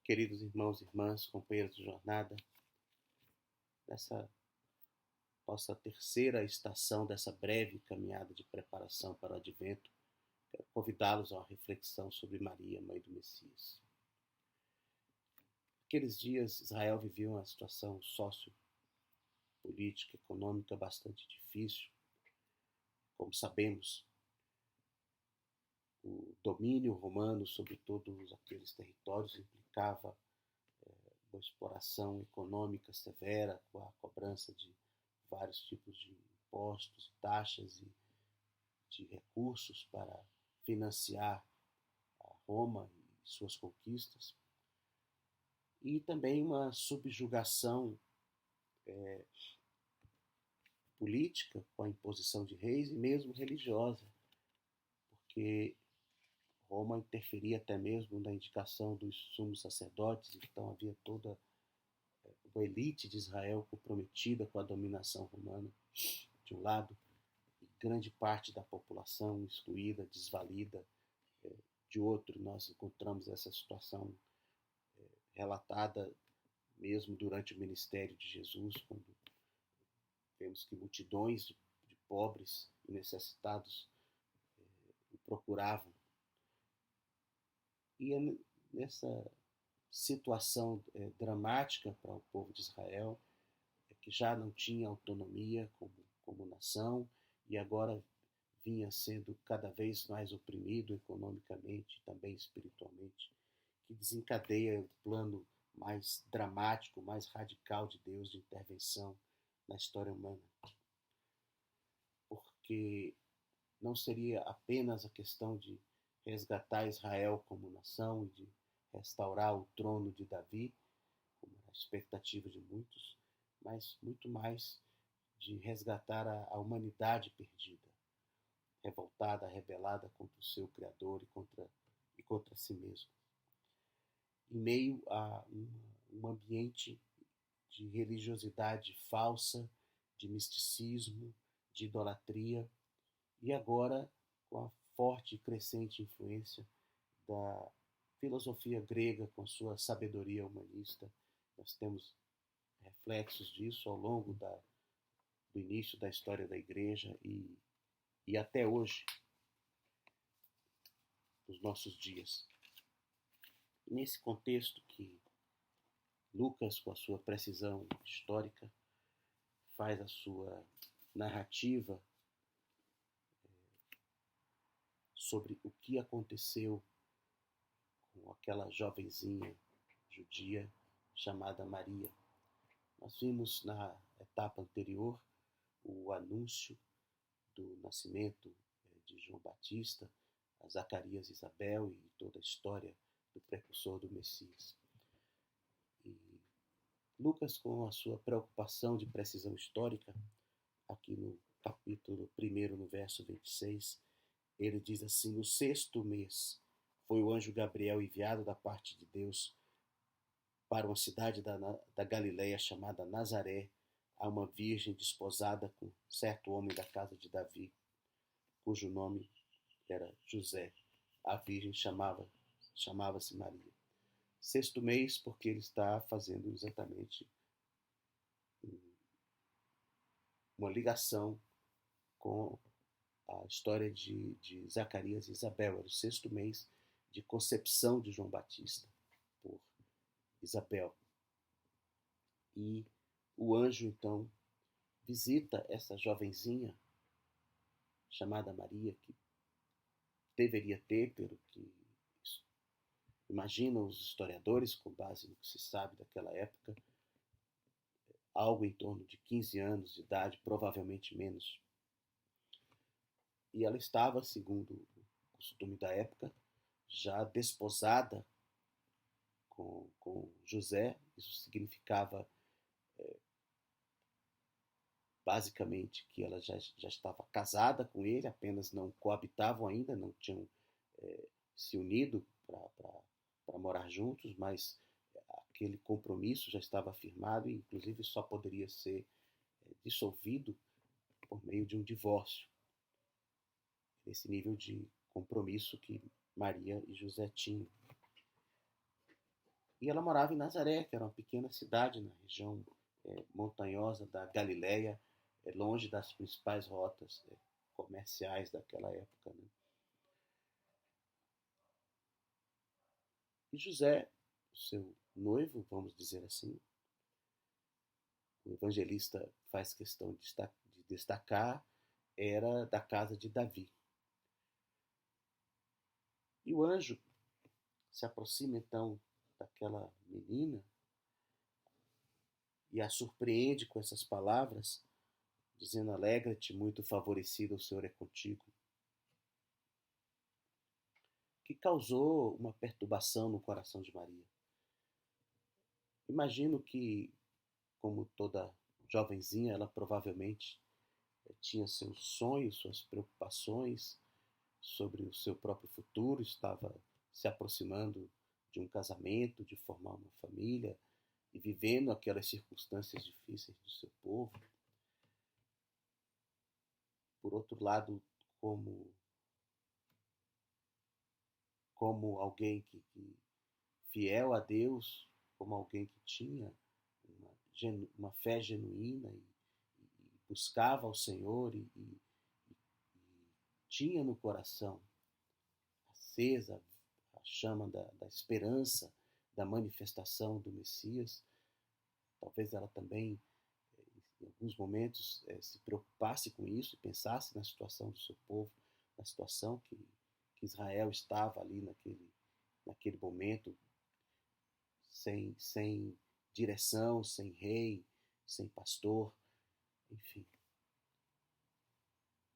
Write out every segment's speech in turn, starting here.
Queridos irmãos e irmãs, companheiros de jornada, nessa nossa terceira estação dessa breve caminhada de preparação para o Advento, quero convidá-los a uma reflexão sobre Maria, mãe do Messias. Naqueles dias, Israel vivia uma situação sociopolítica, econômica bastante difícil. Como sabemos, o domínio romano sobre todos aqueles territórios implicava uma exploração econômica severa, com a cobrança de vários tipos de impostos, taxas e de recursos para financiar a Roma e suas conquistas, e também uma subjugação política com a imposição de reis e mesmo religiosa, porque Roma interferia até mesmo na indicação dos sumos sacerdotes, então havia toda uma elite de Israel comprometida com a dominação romana, de um lado, e grande parte da população excluída, desvalida, de outro. Nós encontramos essa situação relatada mesmo durante o ministério de Jesus, quando vemos que multidões de pobres e necessitados o procuravam. E é nessa situação dramática para o povo de Israel, que já não tinha autonomia como nação e agora vinha sendo cada vez mais oprimido economicamente e também espiritualmente, que desencadeia o plano mais dramático, mais radical de Deus de intervenção na história humana. Porque não seria apenas a questão de resgatar Israel como nação e de restaurar o trono de Davi, como era a expectativa de muitos, mas muito mais de resgatar a humanidade perdida, revoltada, rebelada contra o seu Criador e contra si mesmo. Em meio a um ambiente de religiosidade falsa, de misticismo, de idolatria, e agora com a forte e crescente influência da filosofia grega com sua sabedoria humanista. Nós temos reflexos disso ao longo do início da história da Igreja e até hoje, nos nossos dias. Nesse contexto que Lucas, com a sua precisão histórica, faz a sua narrativa sobre o que aconteceu com aquela jovenzinha judia chamada Maria. Nós vimos na etapa anterior o anúncio do nascimento de João Batista, a Zacarias e Isabel e toda a história do precursor do Messias. E Lucas, com a sua preocupação de precisão histórica, aqui no capítulo 1, no verso 26, ele diz assim: no 6º mês foi o anjo Gabriel enviado da parte de Deus para uma cidade da Galileia chamada Nazaré, a uma virgem desposada com certo homem da casa de Davi, cujo nome era José. A virgem chamava-se Maria. 6º mês, porque ele está fazendo exatamente uma ligação com a história de Zacarias e Isabel. Era o 6º mês de concepção de João Batista por Isabel. E o anjo, então, visita essa jovenzinha chamada Maria, que deveria ter, pelo que imaginam os historiadores, com base no que se sabe daquela época, algo em torno de 15 anos de idade, provavelmente menos. E ela estava, segundo o costume da época, já desposada com José. Isso significava basicamente que ela já estava casada com ele, apenas não coabitavam ainda, não tinham se unido para morar juntos, mas aquele compromisso já estava firmado e inclusive só poderia ser dissolvido por meio de um divórcio. Esse nível de compromisso que Maria e José tinham. E ela morava em Nazaré, que era uma pequena cidade na região montanhosa da Galileia, longe das principais rotas comerciais daquela época. Né? E José, seu noivo, vamos dizer assim, o evangelista faz questão de destacar, era da casa de Davi. E o anjo se aproxima então daquela menina e a surpreende com essas palavras, dizendo: Alegra-te, muito favorecida, o Senhor é contigo. Que causou uma perturbação no coração de Maria. Imagino que, como toda jovenzinha, ela provavelmente tinha seus sonhos, suas preocupações sobre o seu próprio futuro, estava se aproximando de um casamento, de formar uma família e vivendo aquelas circunstâncias difíceis do seu povo. Por outro lado, como alguém que fiel a Deus, como alguém que tinha uma fé genuína e buscava ao Senhor e tinha no coração acesa a chama da esperança, da manifestação do Messias. Talvez ela também, em alguns momentos, se preocupasse com isso e pensasse na situação do seu povo, na situação que Israel estava ali naquele momento, sem direção, sem rei, sem pastor, enfim.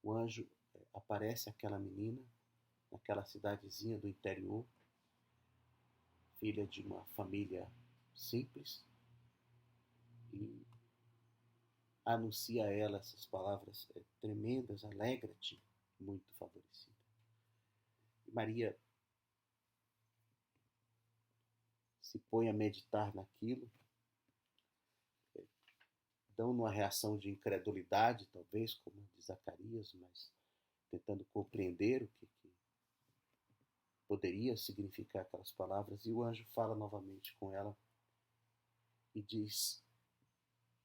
O anjo aparece àquela menina, naquela cidadezinha do interior, filha de uma família simples, e anuncia a ela essas palavras tremendas: alegra-te, muito favorecida. E Maria se põe a meditar naquilo, dão numa reação de incredulidade, talvez, como a de Zacarias, mas tentando compreender o que poderia significar aquelas palavras. E o anjo fala novamente com ela e diz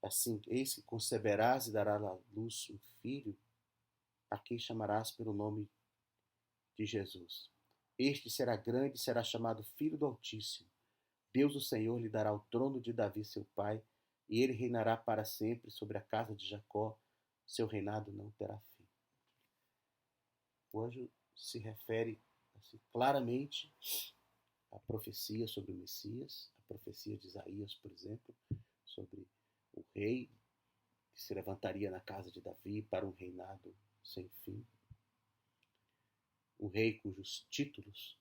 assim: eis que conceberás e darás à luz um filho, a quem chamarás pelo nome de Jesus. Este será grande e será chamado Filho do Altíssimo. Deus, o Senhor, lhe dará o trono de Davi, seu pai, e ele reinará para sempre sobre a casa de Jacó. Seu reinado não terá fim. O anjo se refere assim, claramente à profecia sobre o Messias, a profecia de Isaías, por exemplo, sobre o rei que se levantaria na casa de Davi para um reinado sem fim. Um rei cujos títulos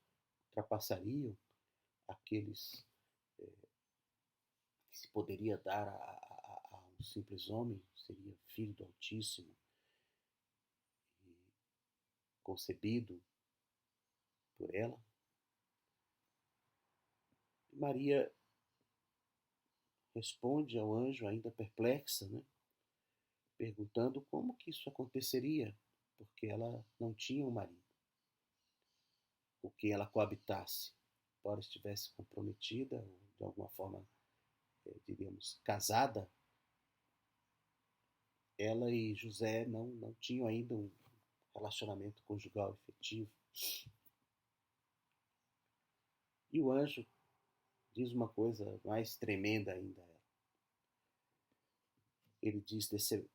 ultrapassariam aqueles que se poderia dar a um simples homem, seria filho do Altíssimo, e concebido por ela. E Maria responde ao anjo, ainda perplexa, né? Perguntando como que isso aconteceria, porque ela não tinha um marido com quem ela coabitasse, embora estivesse comprometida, ou de alguma forma, diríamos, casada. Ela e José não tinham ainda um relacionamento conjugal efetivo. E o anjo diz uma coisa mais tremenda ainda. Ele diz: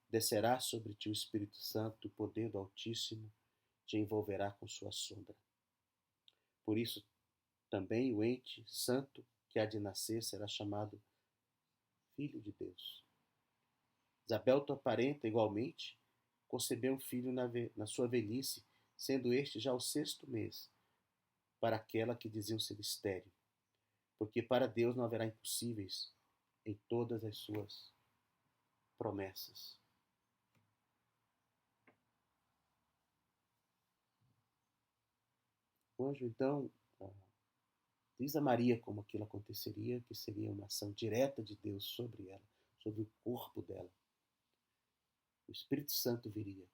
descerá sobre ti o Espírito Santo, o poder do Altíssimo te envolverá com sua sombra. Por isso, também o ente santo que há de nascer será chamado Filho de Deus. Isabel, tua parenta, igualmente, concebeu um filho na sua velhice, sendo este já o 6º mês, para aquela que diziam ser estéril, porque para Deus não haverá impossíveis em todas as suas promessas. O anjo, então, diz a Maria como aquilo aconteceria, que seria uma ação direta de Deus sobre ela, sobre o corpo dela. O Espírito Santo viria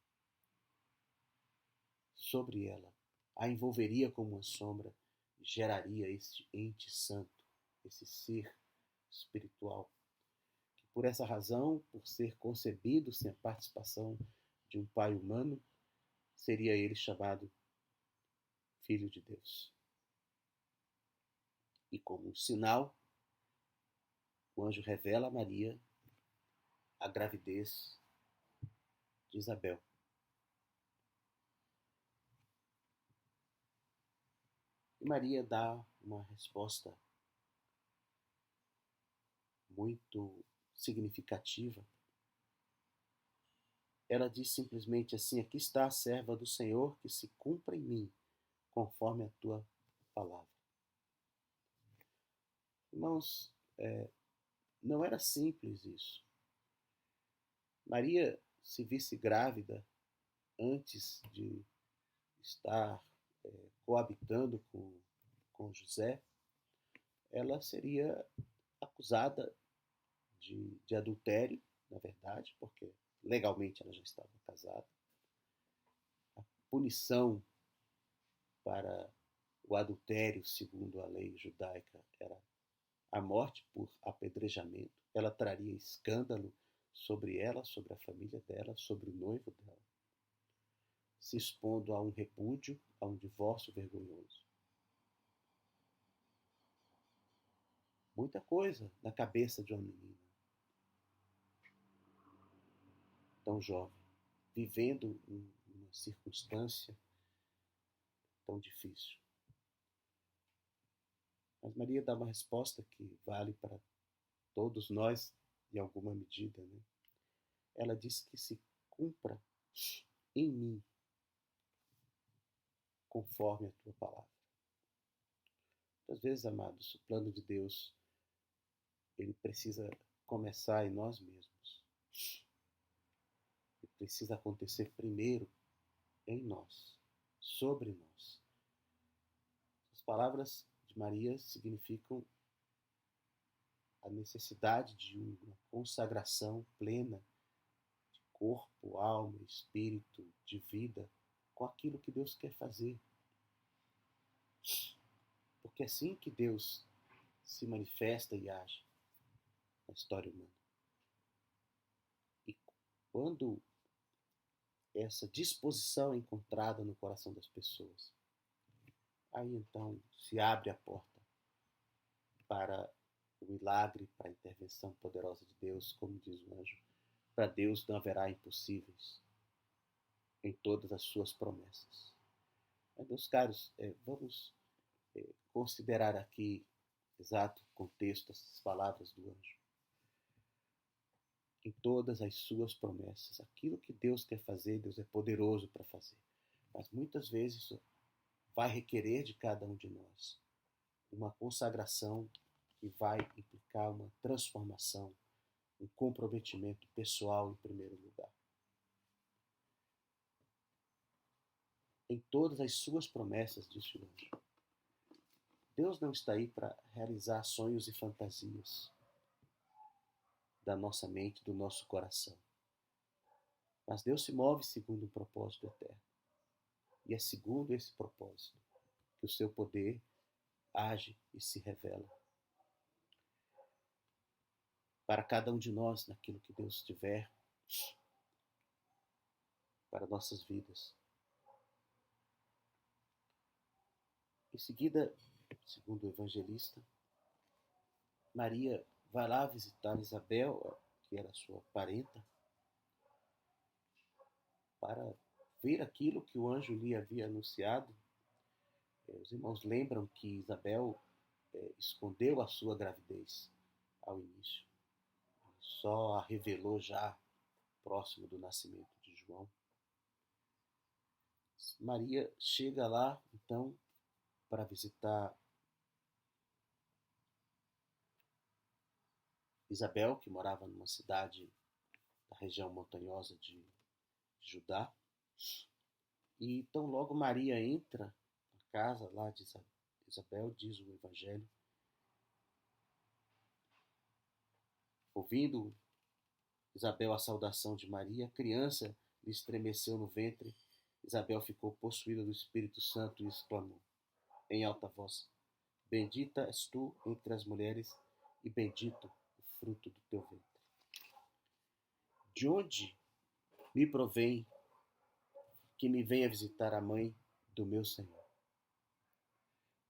sobre ela, a envolveria como uma sombra, geraria este ente santo. esse ser espiritual, que por essa razão, por ser concebido sem a participação de um pai humano, seria ele chamado Filho de Deus. E como um sinal, o anjo revela a Maria a gravidez de Isabel. E Maria dá uma resposta muito significativa. Ela diz simplesmente assim: aqui está a serva do Senhor, que se cumpra em mim, conforme a tua palavra. Irmãos, não era simples isso. Maria, se visse grávida antes de estar coabitando com José, ela seria acusada de adultério, na verdade, porque legalmente ela já estava casada. A punição para o adultério, segundo a lei judaica, era a morte por apedrejamento. Ela traria escândalo sobre ela, sobre a família dela, sobre o noivo dela, se expondo a um repúdio, a um divórcio vergonhoso. Muita coisa na cabeça de uma menina tão jovem, vivendo uma circunstância tão difícil. Mas Maria dá uma resposta que vale para todos nós, em alguma medida, né? Ela diz que se cumpra em mim, conforme a tua palavra. Às vezes, amados, o plano de Deus, ele precisa começar em nós mesmos. Ele precisa acontecer primeiro em nós, sobre nós. As palavras de Maria significam a necessidade de uma consagração plena de corpo, alma, espírito, de vida, com aquilo que Deus quer fazer. Porque é assim que Deus se manifesta e age na história humana. E quando essa disposição é encontrada no coração das pessoas, aí então se abre a porta para o milagre, para a intervenção poderosa de Deus, como diz o anjo. Para Deus não haverá impossíveis em todas as suas promessas. Mas, meus caros, vamos considerar aqui exato contexto essas palavras do anjo. Em todas as suas promessas, aquilo que Deus quer fazer, Deus é poderoso para fazer. Mas muitas vezes isso vai requerer de cada um de nós uma consagração que vai implicar uma transformação, um comprometimento pessoal em primeiro lugar. Em todas as suas promessas, disse o anjo. Deus não está aí para realizar sonhos e fantasias da nossa mente, do nosso coração. Mas Deus se move segundo um propósito eterno. E é segundo esse propósito que o seu poder age e se revela para cada um de nós naquilo que Deus tiver para nossas vidas. Em seguida, segundo o evangelista, Maria vai lá visitar Isabel, que era sua parenta, para ver aquilo que o anjo lhe havia anunciado. Os irmãos lembram que Isabel escondeu a sua gravidez ao início. Só a revelou já próximo do nascimento de João. Maria chega lá, então, para visitar Isabel, que morava numa cidade da região montanhosa de Judá. E tão logo Maria entra na casa lá de Isabel, diz o Evangelho, ouvindo Isabel a saudação de Maria, a criança lhe estremeceu no ventre. Isabel ficou possuída do Espírito Santo e exclamou em alta voz: Bendita és tu entre as mulheres, e bendito o fruto do teu ventre. De onde me provém que me venha visitar a mãe do meu Senhor?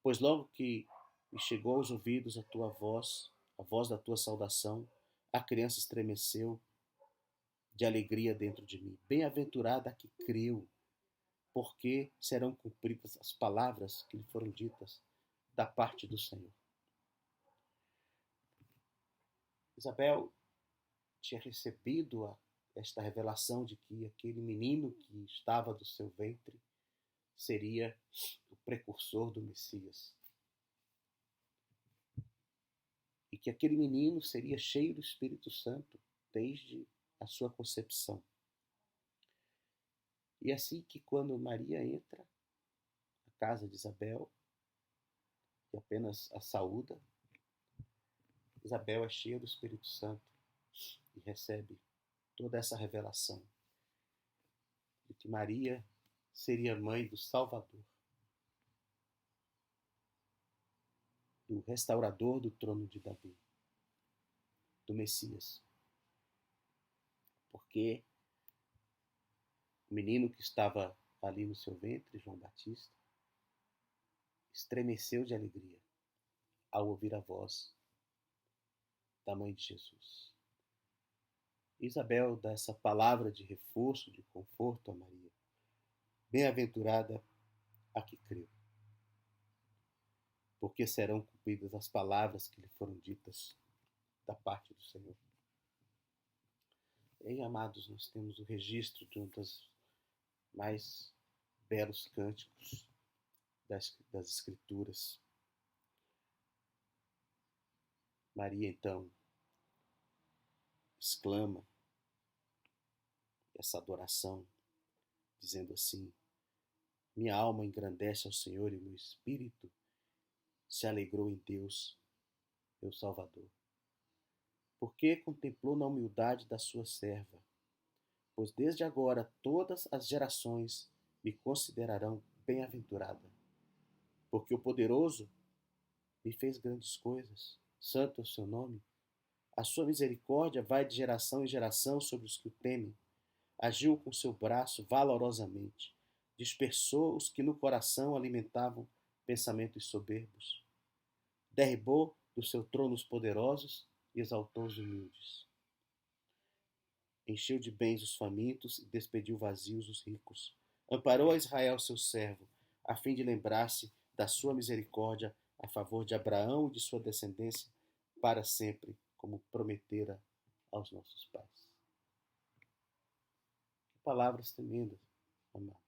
Pois logo que me chegou aos ouvidos a voz da tua saudação, a criança estremeceu de alegria dentro de mim. Bem-aventurada a que creu, porque serão cumpridas as palavras que lhe foram ditas da parte do Senhor. Isabel tinha recebido esta revelação de que aquele menino que estava do seu ventre seria o precursor do Messias. E que aquele menino seria cheio do Espírito Santo desde a sua concepção. E assim que quando Maria entra na casa de Isabel e apenas a saúda, Isabel é cheia do Espírito Santo e recebe toda essa revelação de que Maria seria mãe do Salvador, do restaurador do trono de Davi, do Messias. Porque o menino que estava ali no seu ventre, João Batista, estremeceu de alegria ao ouvir a voz da mãe de Jesus. Isabel dá essa palavra de reforço, de conforto a Maria. Bem-aventurada a que creu, porque serão cumpridas as palavras que lhe foram ditas da parte do Senhor. E aí, amados, nós temos o registro de um dos mais belos cânticos das Escrituras. Maria, então, exclama essa adoração, dizendo assim: minha alma engrandece ao Senhor e meu espírito se alegrou em Deus, meu Salvador. Porque contemplou na humildade da sua serva, pois desde agora todas as gerações me considerarão bem-aventurada. Porque o poderoso me fez grandes coisas, santo é o seu nome. A sua misericórdia vai de geração em geração sobre os que o temem. Agiu com seu braço valorosamente, dispersou os que no coração alimentavam pensamentos soberbos. Derribou do seu trono os poderosos e exaltou os humildes. Encheu de bens os famintos e despediu vazios os ricos. Amparou a Israel, seu servo, a fim de lembrar-se da sua misericórdia a favor de Abraão e de sua descendência para sempre, como prometera aos nossos pais. Que palavras tremendas, amados.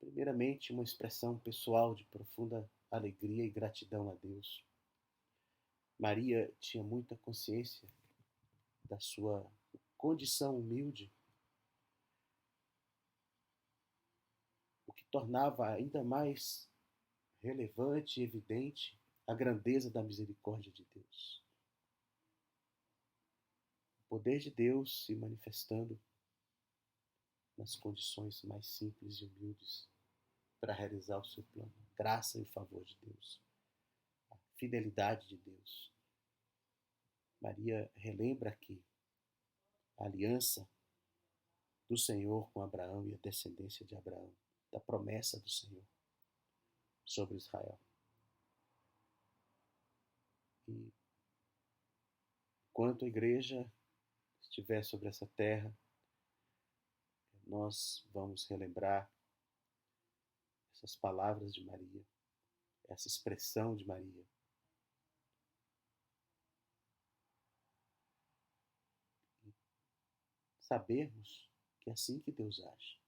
Primeiramente, uma expressão pessoal de profunda alegria e gratidão a Deus. Maria tinha muita consciência da sua condição humilde, o que tornava ainda mais relevante e evidente a grandeza da misericórdia de Deus. O poder de Deus se manifestando nas condições mais simples e humildes para realizar o seu plano. Graça e favor de Deus. A fidelidade de Deus. Maria relembra aqui a aliança do Senhor com Abraão e a descendência de Abraão, da promessa do Senhor sobre Israel. E enquanto a igreja estiver sobre essa terra, nós vamos relembrar essas palavras de Maria, essa expressão de Maria. E sabermos que é assim que Deus age,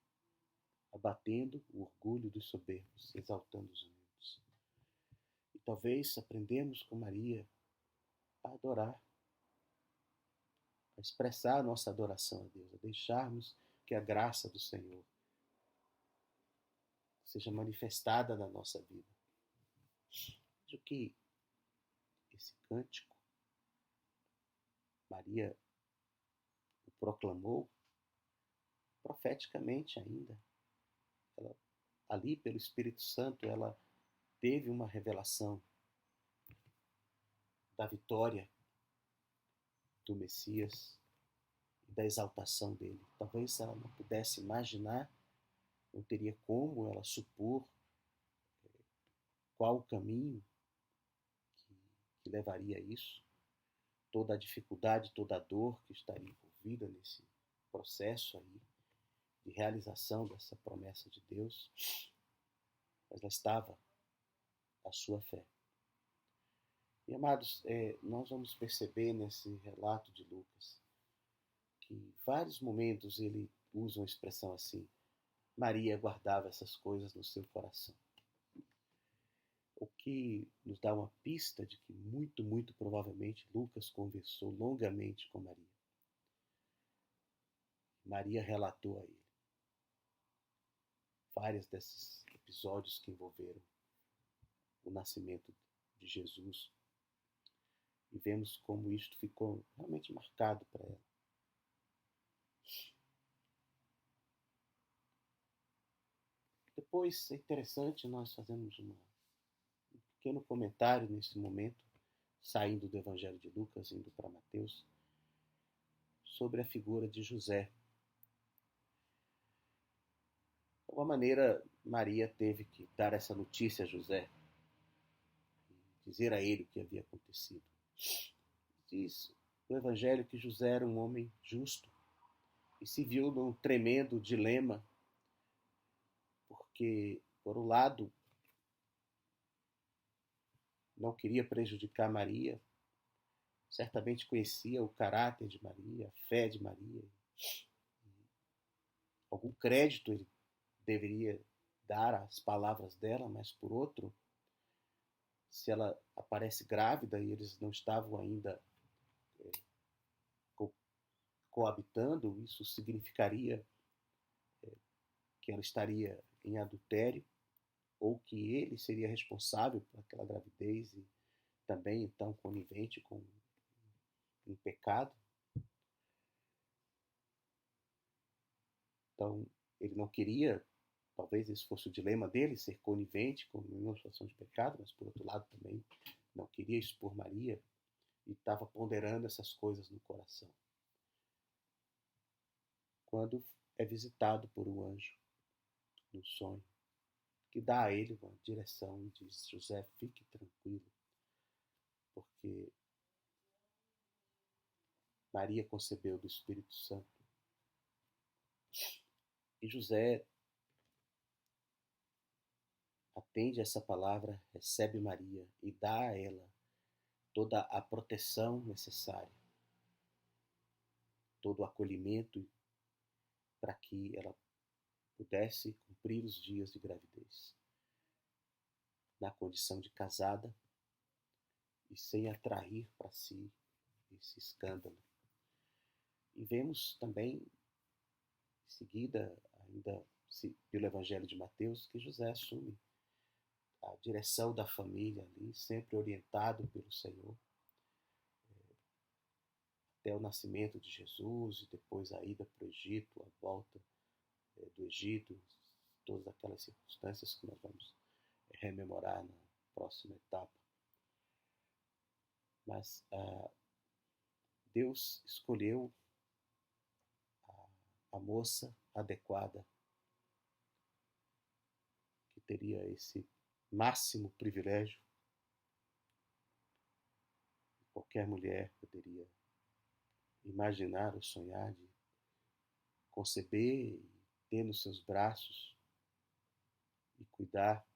abatendo o orgulho dos soberbos, exaltando os humildes. E talvez aprendemos com Maria a adorar, a expressar a nossa adoração a Deus, a deixarmos que a graça do Senhor seja manifestada na nossa vida. Veja que esse cântico, Maria o proclamou profeticamente ainda. Ela, ali pelo Espírito Santo, ela teve uma revelação da vitória do Messias e da exaltação dele. Talvez ela não pudesse imaginar, não teria como ela supor qual o caminho que levaria a isso, toda a dificuldade, toda a dor que estaria envolvida nesse processo aí de realização dessa promessa de Deus, mas lá estava a sua fé. E, amados, nós vamos perceber nesse relato de Lucas que em vários momentos ele usa uma expressão assim: Maria guardava essas coisas no seu coração. O que nos dá uma pista de que muito, muito provavelmente Lucas conversou longamente com Maria. Maria relatou a ele vários desses episódios que envolveram o nascimento de Jesus. E vemos como isto ficou realmente marcado para ela. Depois é interessante nós fazermos um pequeno comentário nesse momento, saindo do Evangelho de Lucas, indo para Mateus, sobre a figura de José. De alguma maneira, Maria teve que dar essa notícia a José, dizer a ele o que havia acontecido. Diz o Evangelho que José era um homem justo e se viu num tremendo dilema, porque, por um lado, não queria prejudicar Maria, certamente conhecia o caráter de Maria, a fé de Maria. Algum crédito ele deveria dar às palavras dela, mas por outro, se ela aparece grávida e eles não estavam ainda coabitando, isso significaria que ela estaria em adultério, ou que ele seria responsável por aquela gravidez e também então conivente com um pecado. Então ele não queria, talvez esse fosse o dilema dele, ser conivente com uma situação de pecado, mas por outro lado também não queria expor Maria e estava ponderando essas coisas no coração. Quando é visitado por um anjo no sonho, que dá a ele uma direção e diz: José, fique tranquilo, porque Maria concebeu do Espírito Santo. E José atende essa palavra, recebe Maria e dá a ela toda a proteção necessária, todo o acolhimento para que ela pudesse cumprir os dias de gravidez, na condição de casada e sem atrair para si esse escândalo. E vemos também, em seguida, ainda pelo Evangelho de Mateus, que José assume a direção da família ali, sempre orientado pelo Senhor, até o nascimento de Jesus e depois a ida para o Egito, a volta do Egito, todas aquelas circunstâncias que nós vamos rememorar na próxima etapa. Mas Deus escolheu a moça adequada, que teria esse máximo privilégio que qualquer mulher poderia imaginar ou sonhar de conceber e ter nos seus braços e cuidar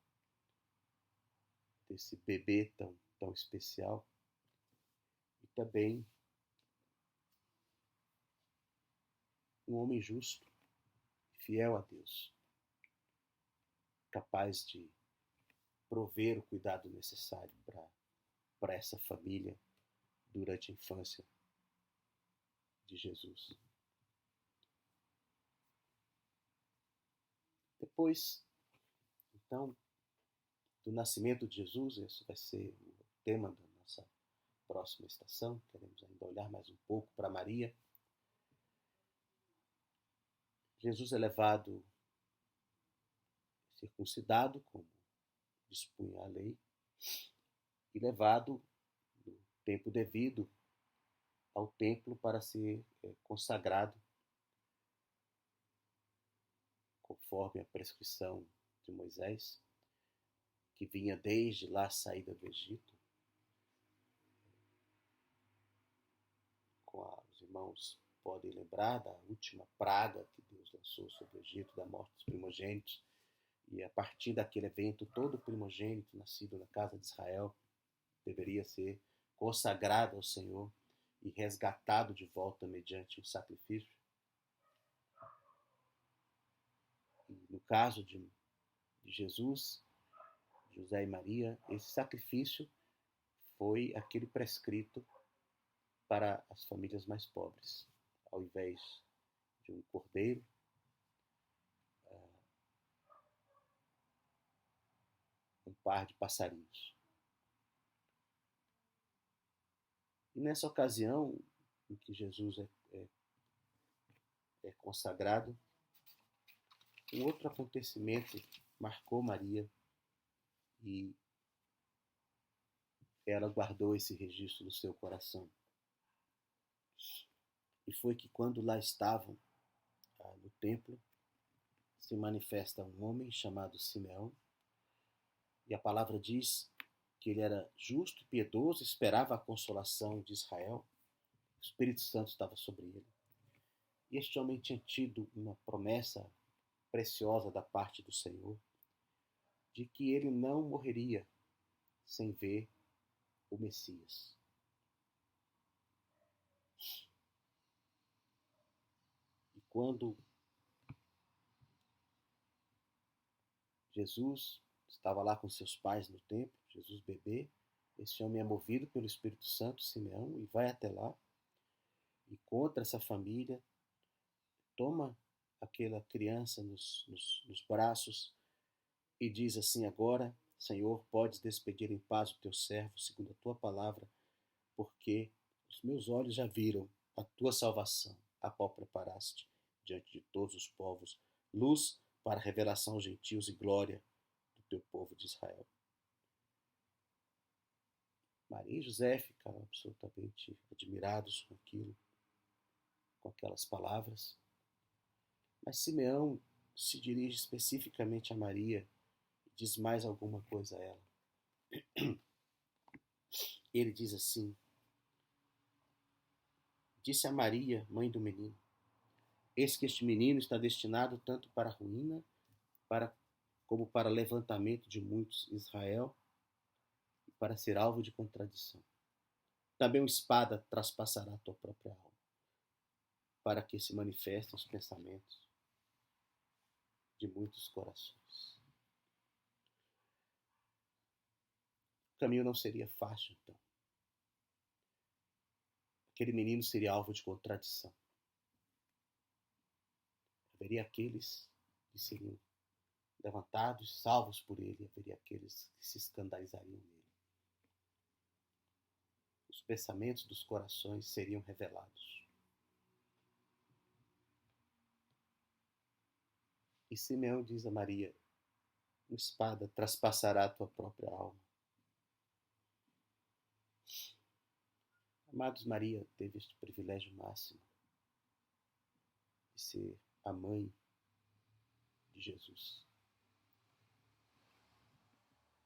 desse bebê tão especial. E também um homem justo, fiel a Deus, capaz de prover o cuidado necessário para essa família durante a infância de Jesus. Depois, então, do nascimento de Jesus, esse vai ser o tema da nossa próxima estação. Queremos ainda olhar mais um pouco para Maria. Jesus é levado circuncidado, como dispunha a lei, e levado no tempo devido ao templo para ser consagrado conforme a prescrição de Moisés, que vinha desde lá a saída do Egito. Os irmãos podem lembrar da última praga que Deus lançou sobre o Egito, da morte dos primogênitos. E a partir daquele evento, todo primogênito nascido na casa de Israel deveria ser consagrado ao Senhor e resgatado de volta mediante um sacrifício. E no caso de Jesus, José e Maria, esse sacrifício foi aquele prescrito para as famílias mais pobres. Ao invés de um cordeiro, um par de passarinhos. E nessa ocasião em que Jesus é consagrado, um outro acontecimento marcou Maria e ela guardou esse registro no seu coração. E foi que quando lá estavam, no templo, se manifesta um homem chamado Simeão, e a palavra diz que ele era justo, piedoso, esperava a consolação de Israel. O Espírito Santo estava sobre ele. E este homem tinha tido uma promessa preciosa da parte do Senhor, de que ele não morreria sem ver o Messias. E quando Jesus estava lá com seus pais no templo, Jesus bebê, esse homem é movido pelo Espírito Santo, Simeão, e vai até lá, encontra essa família, toma aquela criança nos braços e diz assim: agora, Senhor, podes despedir em paz o teu servo, segundo a tua palavra, porque os meus olhos já viram a tua salvação, a qual preparaste diante de todos os povos, luz para a revelação aos gentios e glória do teu povo de Israel. Maria e José ficaram absolutamente admirados com aquilo, com aquelas palavras. Mas Simeão se dirige especificamente a Maria e diz mais alguma coisa a ela. Ele diz assim: disse a Maria, mãe do menino, eis que este menino está destinado tanto para a ruína como para levantamento de muitos em Israel e para ser alvo de contradição. Também uma espada traspassará a tua própria alma, para que se manifestem os pensamentos de muitos corações. O caminho não seria fácil, então. Aquele menino seria alvo de contradição. Haveria aqueles que seriam levantados, salvos por ele, haveria aqueles que se escandalizariam nele. Os pensamentos dos corações seriam revelados. E Simeão diz a Maria: uma espada traspassará a tua própria alma. Amados, Maria teve este privilégio máximo de ser a mãe de Jesus.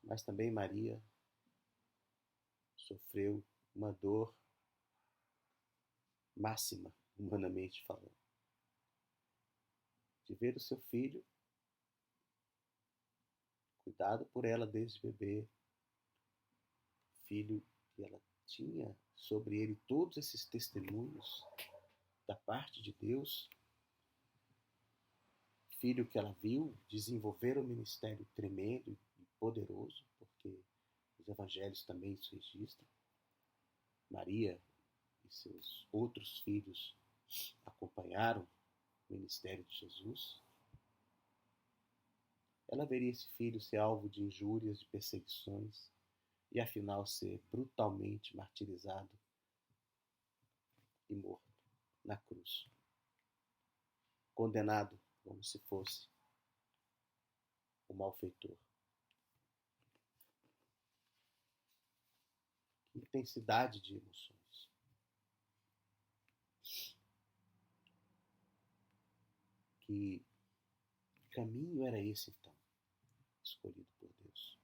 Mas também Maria sofreu uma dor máxima, humanamente falando, de ver o seu filho, cuidado por ela desde bebê, filho que ela tinha sobre ele todos esses testemunhos da parte de Deus, filho que ela viu desenvolver um ministério tremendo e poderoso, porque os evangelhos também isso registram. Maria e seus outros filhos acompanharam o ministério de Jesus. Ela veria esse filho ser alvo de injúrias, de perseguições, e afinal ser brutalmente martirizado e morto na cruz, condenado como se fosse um malfeitor. intensidade de emoções. Que caminho era esse, então, escolhido por Deus?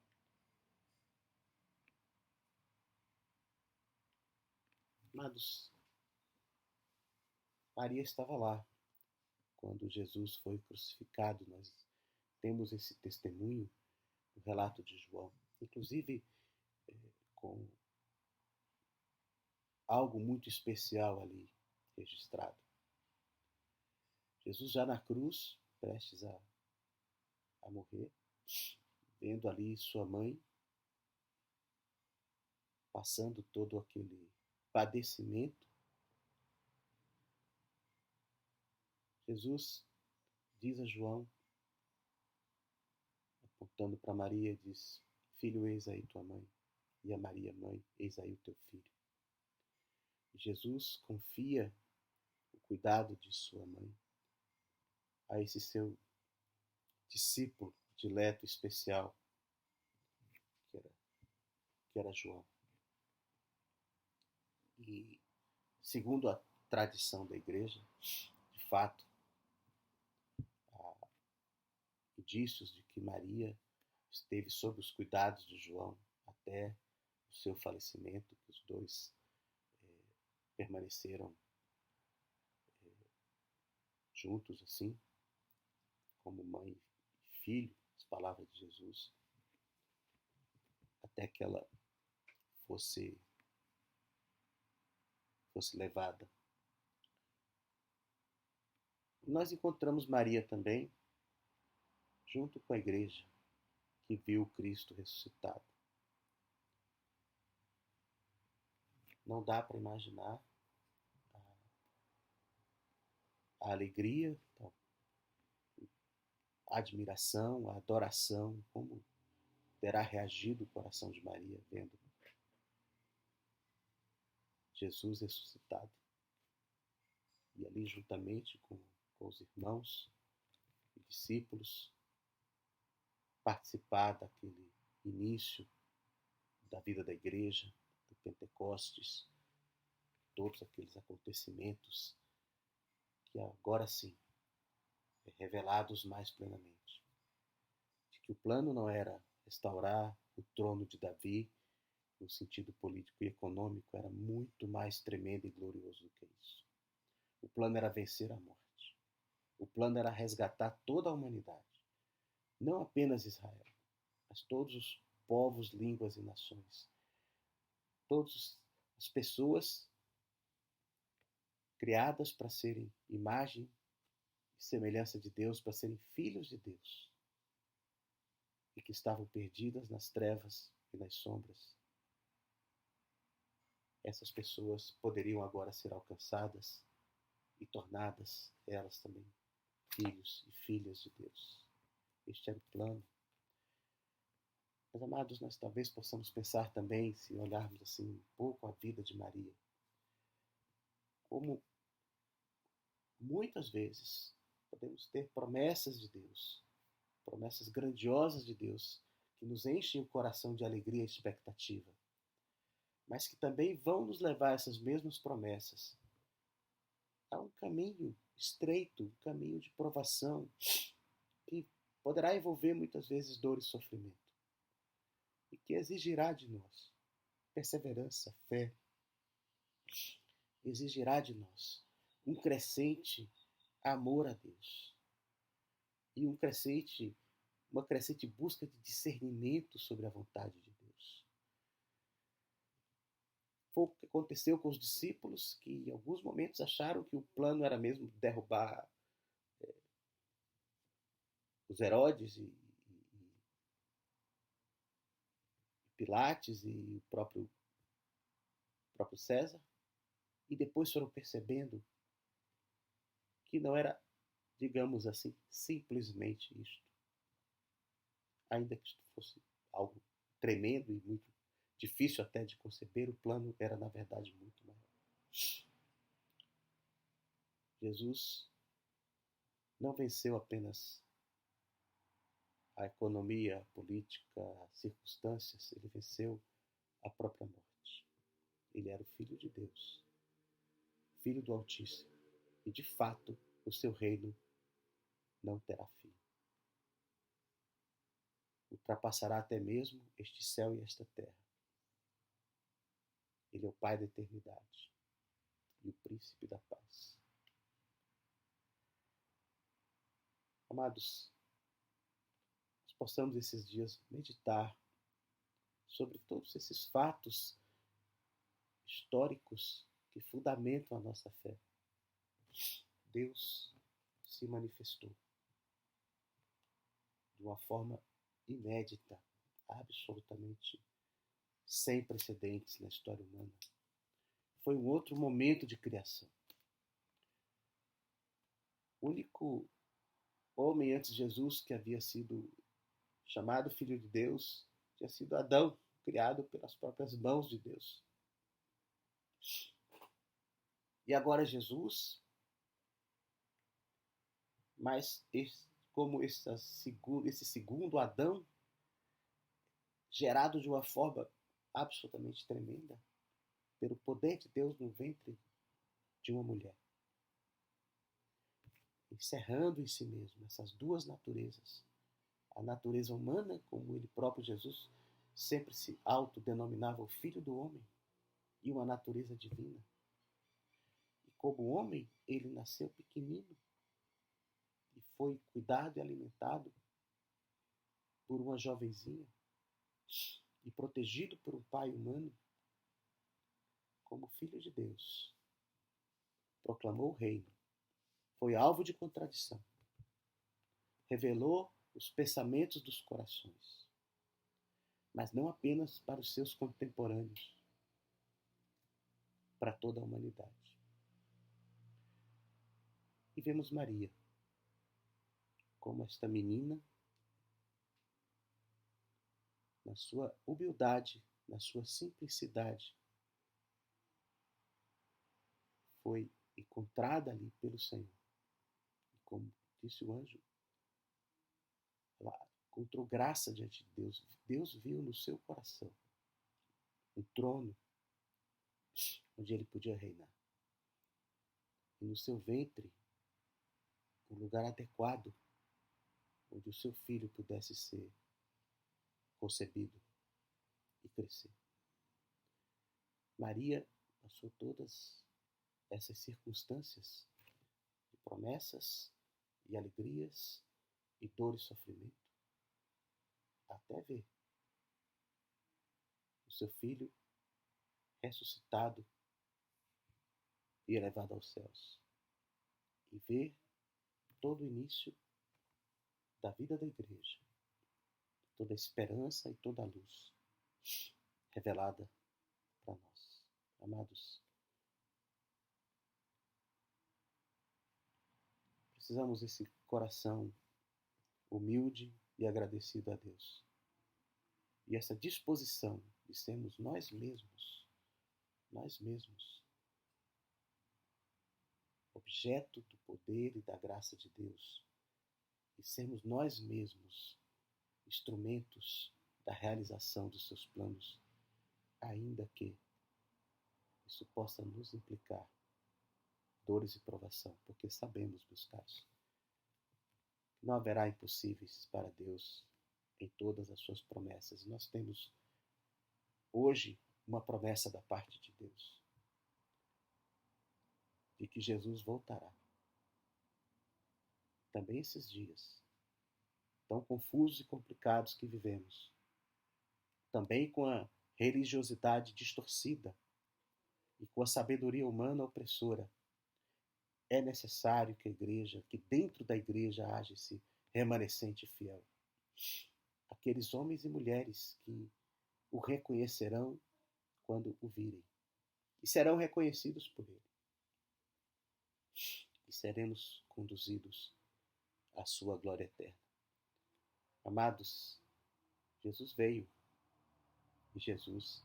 Amados, Maria estava lá quando Jesus foi crucificado. Nós temos esse testemunho no relato de João, inclusive com algo muito especial ali registrado. Jesus já na cruz, prestes a morrer, vendo ali sua mãe passando todo aquele padecimento, Jesus diz a João, apontando para Maria, diz: Filho, eis aí tua mãe. E a Maria, mãe, eis aí o teu filho. E Jesus confia o cuidado de sua mãe a esse seu discípulo dileto especial, que era João. E, segundo a tradição da igreja, de fato, há indícios de que Maria esteve sob os cuidados de João até o seu falecimento, que os dois permaneceram juntos assim, como mãe e filho, as palavras de Jesus, até que ela fosse levada. E nós encontramos Maria também, junto com a igreja, que viu Cristo ressuscitado. Não dá para imaginar a alegria, a admiração, a adoração, como terá reagido o coração de Maria vendo Jesus ressuscitado. E ali, juntamente com os irmãos e discípulos, participar daquele início da vida da igreja, do Pentecostes, todos aqueles acontecimentos que agora sim revelados mais plenamente. De que o plano não era restaurar o trono de Davi no sentido político e econômico, era muito mais tremendo e glorioso do que isso. O plano era vencer a morte. O plano era resgatar toda a humanidade. Não apenas Israel, mas todos os povos, línguas e nações. Todas as pessoas criadas para serem imagem e semelhança de Deus, para serem filhos de Deus, e que estavam perdidas nas trevas e nas sombras. Essas pessoas poderiam agora ser alcançadas e tornadas elas também filhos e filhas de Deus. Este era o plano. Mas, amados, nós talvez possamos pensar também, se olharmos assim um pouco a vida de Maria, como muitas vezes podemos ter promessas de Deus, promessas grandiosas de Deus, que nos enchem o coração de alegria e expectativa, mas que também vão nos levar essas mesmas promessas a um caminho estreito, um caminho de provação, que poderá envolver muitas vezes dor e sofrimento, e que exigirá de nós perseverança, fé, exigirá de nós um crescente amor a Deus e uma crescente busca de discernimento sobre a vontade de Deus. Foi o que aconteceu com os discípulos, que em alguns momentos acharam que o plano era mesmo derrubar os Herodes e Pilates e o próprio César, e depois foram percebendo que não era, digamos assim, simplesmente isto. Ainda que isto fosse algo tremendo e muito difícil até de conceber, o plano era, na verdade, muito maior. Jesus não venceu apenas a economia, a política, as circunstâncias, ele venceu a própria morte. Ele era o Filho de Deus, Filho do Altíssimo. E, de fato, o seu reino não terá fim. Ultrapassará até mesmo este céu e esta terra. Ele é o Pai da eternidade e o Príncipe da paz. Amados, nós possamos esses dias meditar sobre todos esses fatos históricos que fundamentam a nossa fé. Deus se manifestou de uma forma inédita, absolutamente sem precedentes na história humana. Foi um outro momento de criação. O único homem antes de Jesus que havia sido chamado Filho de Deus tinha sido Adão, criado pelas próprias mãos de Deus. E agora Jesus, mas como esse segundo Adão, gerado de uma forma absolutamente tremenda, pelo poder de Deus no ventre de uma mulher, encerrando em si mesmo essas duas naturezas, a natureza humana, como ele próprio Jesus sempre se autodenominava o Filho do Homem, e uma natureza divina. E como homem, ele nasceu pequenino e foi cuidado e alimentado por uma jovenzinha e protegido por um pai humano. Como Filho de Deus, proclamou o reino, foi alvo de contradição, revelou os pensamentos dos corações, mas não apenas para os seus contemporâneos, para toda a humanidade. E vemos Maria como esta menina, na sua humildade, na sua simplicidade, foi encontrada ali pelo Senhor. E como disse o anjo, ela encontrou graça diante de Deus. Deus viu no seu coração um trono onde ele podia reinar. E no seu ventre, um lugar adequado onde o seu filho pudesse ser concebido e crescer. Maria passou todas essas circunstâncias de promessas e alegrias e dor e sofrimento, até ver o seu filho ressuscitado e elevado aos céus, e ver todo o início da vida da igreja, toda a esperança e toda a luz revelada para nós. Amados, precisamos desse coração humilde e agradecido a Deus. E essa disposição de sermos nós mesmos, objeto do poder e da graça de Deus, e sermos nós mesmos instrumentos da realização dos seus planos, ainda que isso possa nos implicar dores e provação, porque sabemos, meus caros, que não haverá impossíveis para Deus em todas as suas promessas. E nós temos hoje uma promessa da parte de Deus, de que Jesus voltará. Também esses dias tão confusos e complicados que vivemos, também com a religiosidade distorcida e com a sabedoria humana opressora, é necessário que a igreja, que dentro da igreja haja esse remanescente fiel. Aqueles homens e mulheres que o reconhecerão quando o virem, e serão reconhecidos por ele. E seremos conduzidos à sua glória eterna. Amados, Jesus veio e Jesus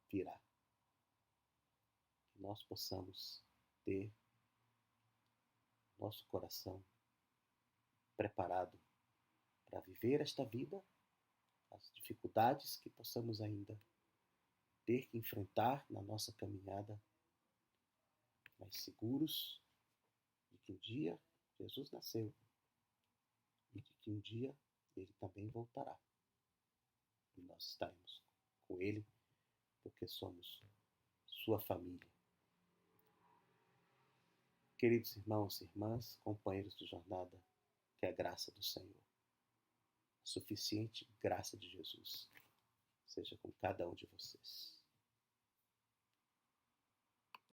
virá. Que nós possamos ter nosso coração preparado para viver esta vida, as dificuldades que possamos ainda ter que enfrentar na nossa caminhada, mas seguros de que um dia Jesus nasceu e de que um dia ele também voltará. E nós estaremos com ele porque somos sua família. Queridos irmãos e irmãs, companheiros de jornada, que a graça do Senhor, a suficiente graça de Jesus, seja com cada um de vocês.